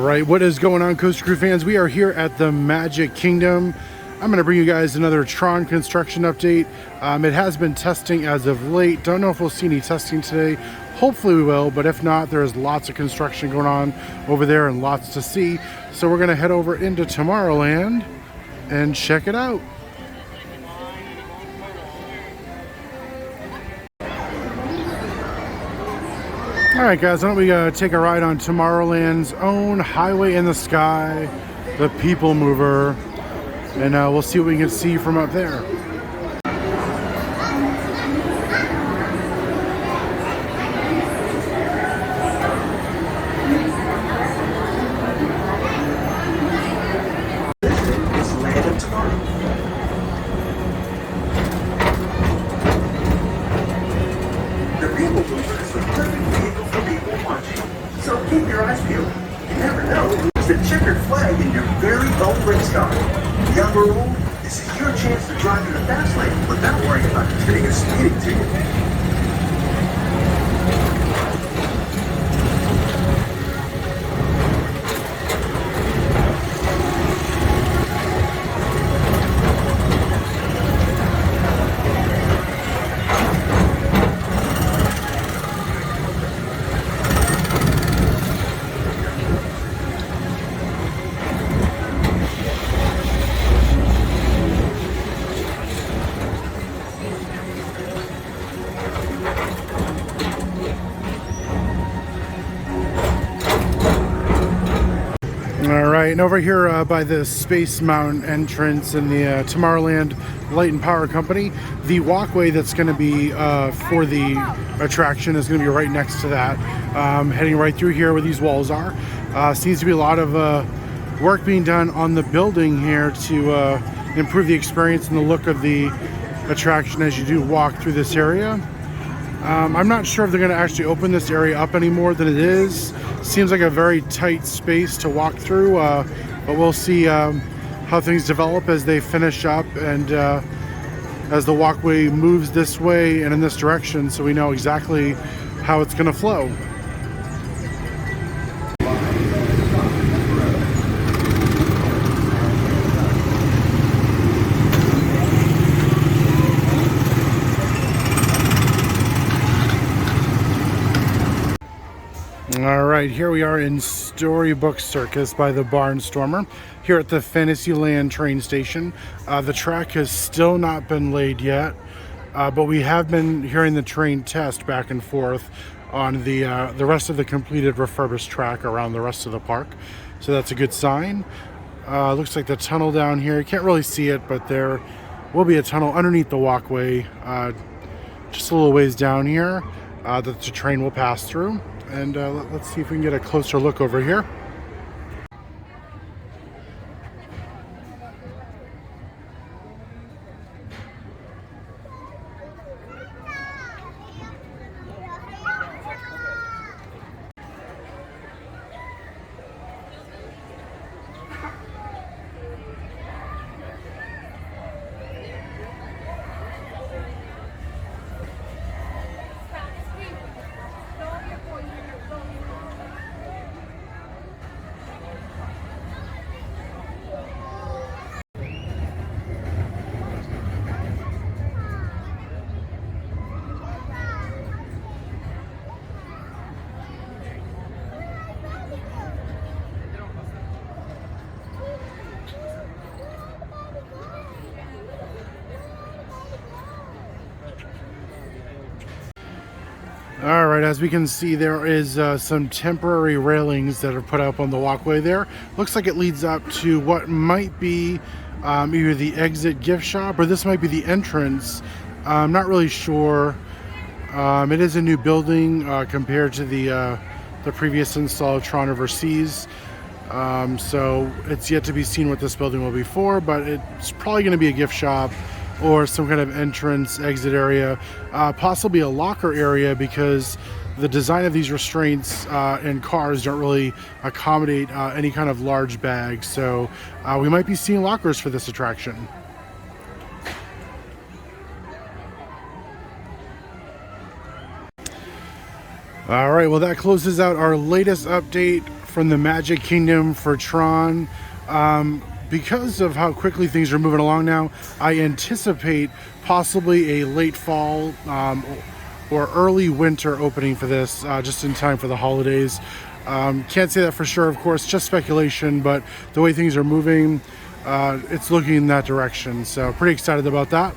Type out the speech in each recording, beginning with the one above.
right, what is going on, Coaster Crew fans? We are here at the Magic Kingdom. I'm going to bring you guys another Tron construction update. It has been testing as of late. Don't know if we'll see any testing today. Hopefully we will, but if not, there's lots of construction going on over there and lots to see. So we're going to head over into Tomorrowland and check it out. Alright guys, why don't we take a ride on Tomorrowland's own Highway in the Sky, the People Mover, and we'll see what we can see from up there. Keep your eyes peeled. You never know. It's the checkered flag in your very own race car. Young or old, this is your chance to drive in the fast lane without worrying about getting a speeding ticket. Alright, and over here by the Space Mountain entrance in the Tomorrowland Light and Power Company, the walkway that's going to be for the attraction is going to be right next to that. Heading right through here where these walls are. Seems to be a lot of work being done on the building here to improve the experience and the look of the attraction as you do walk through this area. I'm not sure if they're going to actually open this area up any more than it is. Seems like a very tight space to walk through, but we'll see how things develop as they finish up and as the walkway moves this way and in this direction, so we know exactly how it's going to flow. Alright, here we are in Storybook Circus by the Barnstormer, here at the Fantasyland train station. The track has still not been laid yet, but we have been hearing the train test back and forth on the rest of the completed refurbished track around the rest of the park. So that's a good sign. Looks like the tunnel down here, you can't really see it, but there will be a tunnel underneath the walkway, just a little ways down here, that the train will pass through. And let's see if we can get a closer look over here. Alright, as we can see, there is some temporary railings that are put up on the walkway there. Looks like it leads up to what might be either the exit gift shop or this might be the entrance. I'm not really sure. It is a new building compared to the previous install of Tron Overseas. So it's yet to be seen what this building will be for, but it's probably going to be a gift shop or some kind of entrance exit area, possibly a locker area, because the design of these restraints in cars don't really accommodate any kind of large bags. So we might be seeing lockers for this attraction. All right, well, that closes out our latest update from the Magic Kingdom for Tron. Because of how quickly things are moving along now, I anticipate possibly a late fall or early winter opening for this, just in time for the holidays. Can't say that for sure, of course, just speculation, but the way things are moving, it's looking in that direction. So pretty excited about that.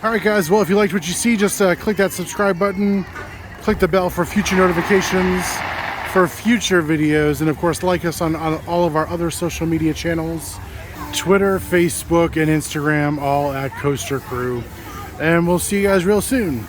All right, guys, well, if you liked what you see, just click that subscribe button, click the bell for future notifications for future videos, and of course like us on all of our other social media channels, Twitter, Facebook, and Instagram, all at Coaster Crew. And we'll see you guys real soon.